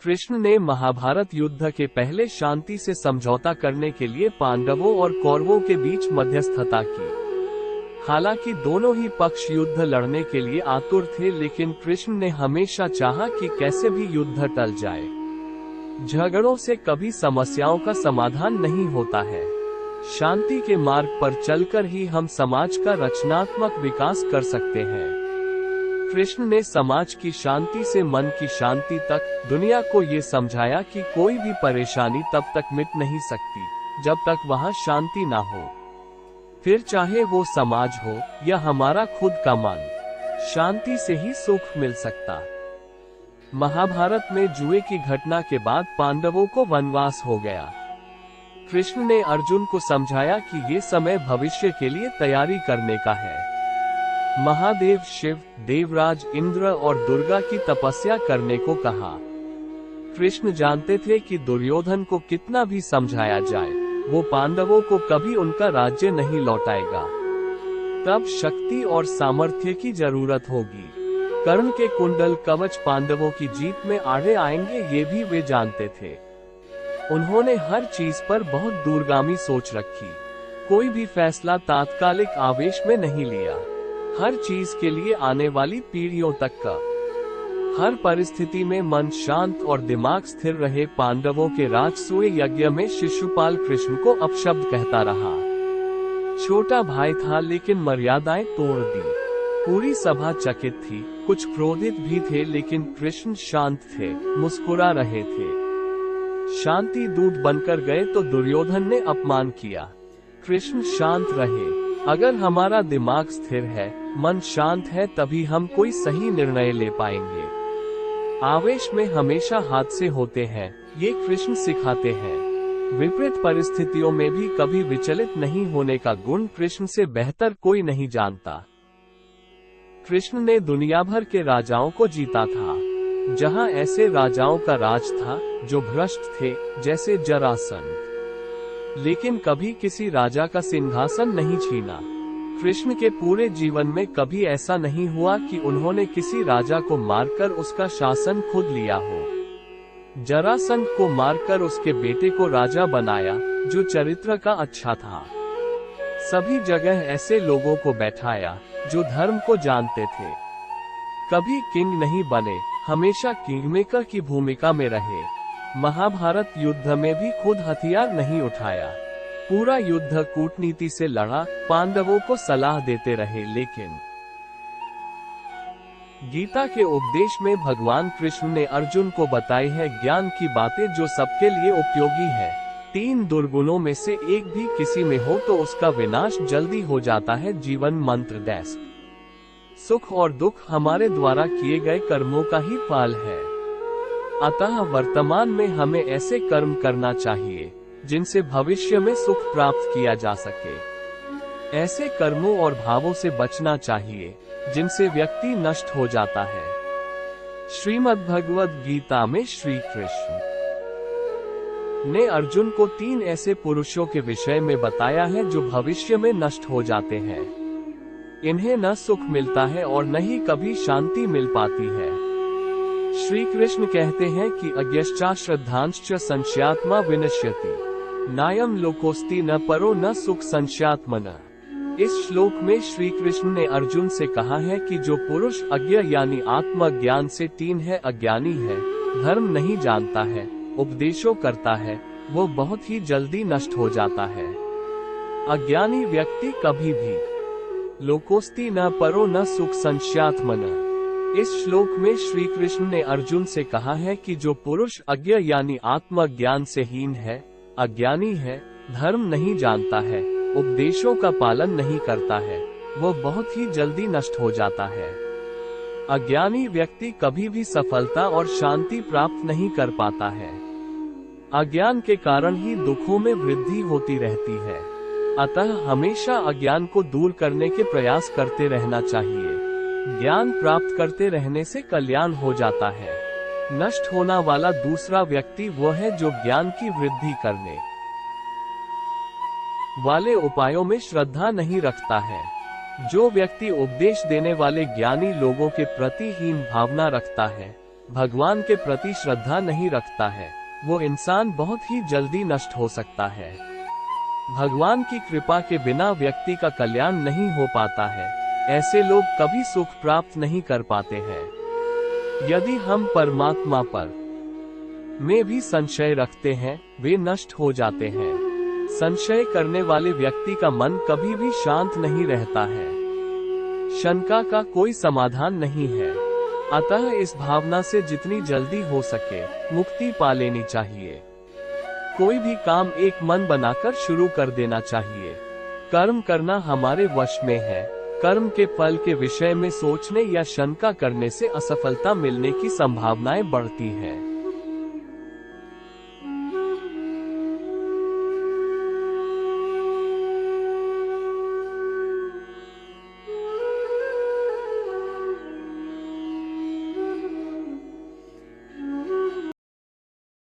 कृष्ण ने महाभारत युद्ध के पहले शांति से समझौता करने के लिए पांडवों और कौरवों के बीच मध्यस्थता की। हालांकि दोनों ही पक्ष युद्ध लड़ने के लिए आतुर थे, लेकिन कृष्ण ने हमेशा चाहा कि कैसे भी युद्ध टल जाए। झगड़ों से कभी समस्याओं का समाधान नहीं होता है। शांति के मार्ग पर चलकर ही हम समाज का रचनात्मक विकास कर सकते हैं। कृष्ण ने समाज की शांति से मन की शांति तक दुनिया को ये समझाया कि कोई भी परेशानी तब तक मिट नहीं सकती जब तक वहाँ शांति ना हो। फिर चाहे वो समाज हो या हमारा खुद का मन, शांति से ही सुख मिल सकता। महाभारत में जुए की घटना के बाद पांडवों को वनवास हो गया। कृष्ण ने अर्जुन को समझाया कि ये समय भविष्य के लिए तैयारी करने का है। महादेव शिव, देवराज इंद्र और दुर्गा की तपस्या करने को कहा। कृष्ण जानते थे कि दुर्योधन को कितना भी समझाया जाए, वो पांडवों को कभी उनका राज्य नहीं लौटाएगा। तब शक्ति और सामर्थ्य की जरूरत होगी। कर्ण के कुंडल कवच पांडवों की जीत में आड़े आएंगे, ये भी वे जानते थे। उन्होंने हर चीज पर बहुत दूरगामी सोच रखी। कोई भी फैसला तात्कालिक आवेश में नहीं लिया। हर चीज के लिए आने वाली पीढ़ियों तक का, हर परिस्थिति में मन शांत और दिमाग स्थिर रहे। पांडवों के राजसूय यज्ञ में शिशुपाल कृष्ण को अपशब्द कहता रहा। छोटा भाई था लेकिन मर्यादाएं तोड़ दी। पूरी सभा चकित थी, कुछ क्रोधित भी थे, लेकिन कृष्ण शांत थे, मुस्कुरा रहे थे। शांति दूत बनकर गए तो दुर्योधन ने अपमान किया। कृष्ण शांत रहे। अगर हमारा दिमाग स्थिर है, मन शांत है, तभी हम कोई सही निर्णय ले पाएंगे। आवेश में हमेशा हादसे होते हैं, ये कृष्ण सिखाते हैं। विपरीत परिस्थितियों में भी कभी विचलित नहीं होने का गुण कृष्ण से बेहतर कोई नहीं जानता। कृष्ण ने दुनिया भर के राजाओं को जीता था। जहां ऐसे राजाओं का राज था जो भ्रष्ट थे, जैसे जरासंध, लेकिन कभी किसी राजा का सिंहासन नहीं छीना। कृष्ण के पूरे जीवन में कभी ऐसा नहीं हुआ कि उन्होंने किसी राजा को मारकर उसका शासन खुद लिया हो। जरासंध को मारकर उसके बेटे को राजा बनाया, जो चरित्र का अच्छा था। सभी जगह ऐसे लोगों को बैठाया जो धर्म को जानते थे। कभी किंग नहीं बने, हमेशा किंगमेकर की भूमिका में रहे। महाभारत युद्ध में भी खुद हथियार नहीं उठाया। पूरा युद्ध कूटनीति से लड़ा, पांडवों को सलाह देते रहे। लेकिन गीता के उपदेश में भगवान कृष्ण ने अर्जुन को बताई है ज्ञान की बातें जो सबके लिए उपयोगी है। 3 दुर्गुणों में से एक भी किसी में हो तो उसका विनाश जल्दी हो जाता है। जीवन मंत्र दैस। सुख और दुख हमारे द्वारा किए गए कर्मों का ही फल है। अतः वर्तमान में हमें ऐसे कर्म करना चाहिए जिनसे भविष्य में सुख प्राप्त किया जा सके। ऐसे कर्मों और भावों से बचना चाहिए जिनसे व्यक्ति नष्ट हो जाता है। श्रीमद् भगवद गीता में श्री कृष्ण ने अर्जुन को 3 ऐसे पुरुषों के विषय में बताया है जो भविष्य में नष्ट हो जाते हैं। इन्हें न सुख मिलता है और न ही कभी शांति मिल पाती है। श्री कृष्ण कहते हैं कि अज्ञश्चा श्रद्धांश्च संशयात्मा विनश्यति, नायम लोकोस्ति न परो न सुख संशयात्मन। इस श्लोक में श्री कृष्ण ने अर्जुन से कहा है कि जो पुरुष अज्ञ यानी आत्मज्ञान से 3 है, अज्ञानी है, धर्म नहीं जानता है, उपदेशों करता है, वो बहुत ही जल्दी नष्ट हो जाता है। अज्ञानी व्यक्ति कभी भी लोकोस्ति न परो न सुख संशयात्मन। इस श्लोक में श्री कृष्ण ने अर्जुन से कहा है कि जो पुरुष अज्ञ यानी आत्मज्ञान से हीन है, अज्ञानी है, धर्म नहीं जानता है, उपदेशों का पालन नहीं करता है, वो बहुत ही जल्दी नष्ट हो जाता है। अज्ञानी व्यक्ति कभी भी सफलता और शांति प्राप्त नहीं कर पाता है। अज्ञान के कारण ही दुखों में वृद्धि होती रहती है। अतः हमेशा अज्ञान को दूर करने के प्रयास करते रहना चाहिए। ज्ञान प्राप्त करते रहने से कल्याण हो जाता है। नष्ट होना वाला दूसरा व्यक्ति वो है जो ज्ञान की वृद्धि करने वाले उपायों में श्रद्धा नहीं रखता है। जो व्यक्ति उपदेश देने वाले ज्ञानी लोगों के प्रति हीन भावना रखता है, भगवान के प्रति श्रद्धा नहीं रखता है, वो इंसान बहुत ही जल्दी नष्ट हो सकता है। भगवान की कृपा के बिना व्यक्ति का कल्याण नहीं हो पाता है। ऐसे लोग कभी सुख प्राप्त नहीं कर पाते हैं। यदि हम परमात्मा पर में भी संशय रखते हैं, वे नष्ट हो जाते हैं। संशय करने वाले व्यक्ति का मन कभी भी शांत नहीं रहता है। शंका का कोई समाधान नहीं है। अतः इस भावना से जितनी जल्दी हो सके मुक्ति पा लेनी चाहिए। कोई भी काम एक मन बनाकर शुरू कर देना चाहिए। कर्म करना हमारे वश में है। कर्म के फल के विषय में सोचने या शंका करने से असफलता मिलने की संभावनाएं बढ़ती हैं।